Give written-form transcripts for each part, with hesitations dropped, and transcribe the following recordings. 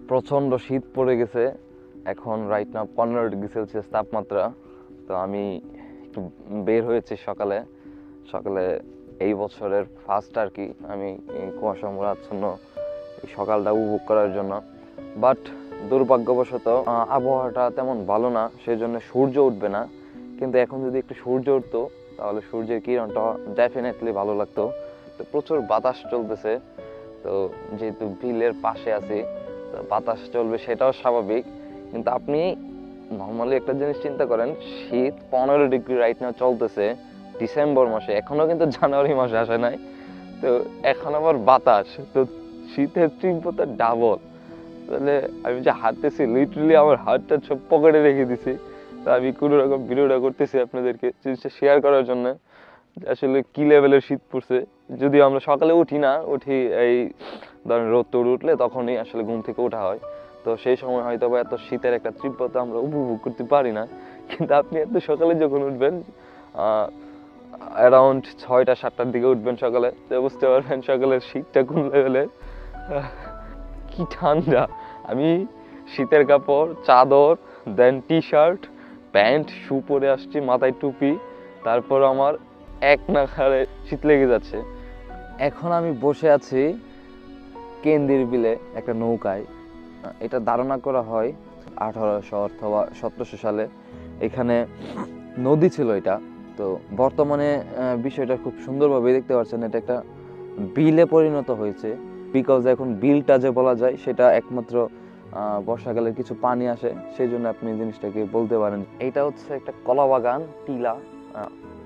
প্রচণ্ড শীত পড়ে গেছে। এখন রাইট নাও 15 ডিগ্রি সেলসিয়াস তাপমাত্রা। তো আমি একটু বের হয়েছি সকালে সকালে এই বছরের ফার্স্ট আর কি আমি এই কুয়াশা মোড়াচ্ছন্ন এই সকালটা উপভোগ করার জন্য। বাট দুর্ভাগ্যবশত আবহাওয়াটা তেমন ভালো না, সেই জন্য সূর্য উঠবে না। কিন্তু এখন যদি একটু সূর্য উঠতো তাহলে সূর্যের কিরণটা ডেফিনেটলি ভালো লাগতো। তো প্রচুর বাতাস চলতেছে, তো যেহেতু বিলের পাশে আছি তো বাতাস চলবে সেটাও স্বাভাবিক। কিন্তু আপনি নর্মালি একটা জিনিস চিন্তা করেন, শীত 15 ডিগ্রি রাইট নাও চলতেছে ডিসেম্বর মাসে, এখনো কিন্তু জানুয়ারি মাসে আসে নাই। তো এখন আবার বাতাস, তো শীতের তীব্রতা ডাবল। তাহলে আমি যে হাঁটতেছি লিটারালি আমার হাতটা সব পকেটে রেখে দিছি। তো আমি কোনো রকম ভিডিওটা করতেছি আপনাদেরকে জিনিসটা শেয়ার করার জন্য আসলে কি লেভেলের শীত পড়ছে। যদিও আমরা সকালে উঠি না, উঠি এই ধরেন রোদ তোদ উঠলে তখনই আসলে ঘুম থেকে ওঠা হয়। তো সেই সময় হয়তো বা এত শীতের একটা তীব্রতা আমরা উপভোগ করতে পারি না। কিন্তু আপনি এত সকালে যখন উঠবেন অ্যারাউন্ড 6টা 7টার দিকে উঠবেন সকালে, তো বুঝতে পারবেন সকালের শীতটা কোন লেভেলের। কি ঠান্ডা! আমি শীতের কাপড়, চাদর, দেন টি শার্ট, প্যান্ট, শু পরে আসছি, মাথায় টুপি, তারপর আমার এক নাগাড়ে শীত লেগে যাচ্ছে। এখন আমি বসে আছি কেন্দির বিলে একটা নৌকায়। এটা ধারণা করা হয় 1800 অথবা 1700 সালে এখানে নদী ছিল এটা। তো বর্তমানে বিষয়টা খুব সুন্দরভাবে দেখতে পাচ্ছেন, এটা একটা বিলে পরিণত হয়েছে। বিকজ এখন বিলটা যে বলা যায় সেটা একমাত্র বর্ষাকালের কিছু পানি আসে, সেই জন্য আপনি জিনিসটাকে বলতে পারেন। এটা হচ্ছে একটা কলা বাগান, টিলা।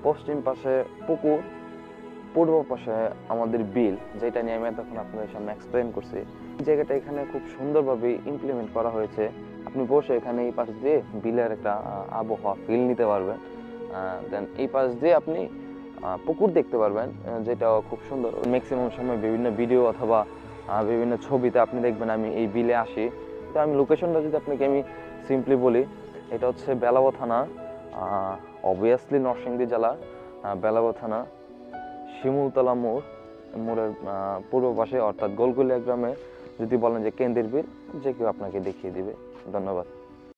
পশ্চিম পাশে পুকুর, পূর্ব পাশে আমাদের বিল, যেটা নিয়ে আমি এতক্ষণ আপনাদের সামনে এক্সপ্লেন করছি। এই জায়গাটা এখানে খুব সুন্দরভাবে ইমপ্লিমেন্ট করা হয়েছে। আপনি বসে এখানে এই পাশ দিয়ে বিলের একটা আবহাওয়া ফিল নিতে পারবেন। দেন এই পাশ দিয়ে আপনি পুকুর দেখতে পারবেন, যেটা খুব সুন্দর। ম্যাক্সিমাম সময় বিভিন্ন ভিডিও অথবা বিভিন্ন ছবিতে আপনি দেখবেন আমি এই বিলে আসি। তো আমি লোকেশনটা যদি আপনাকে আমি সিম্পলি বলি, এটা হচ্ছে বেলাব থানা, অবভিয়াসলি নরসিংদী জেলা, বেলাব থানা, শিমুলতলা মোড়ের পূর্ব পাশে অর্থাৎ গোলকুলিয়া গ্রামে। যদি বলেন যে কেন্দ্রের বিল, যে কেউ আপনাকে দেখিয়ে দিবে। ধন্যবাদ।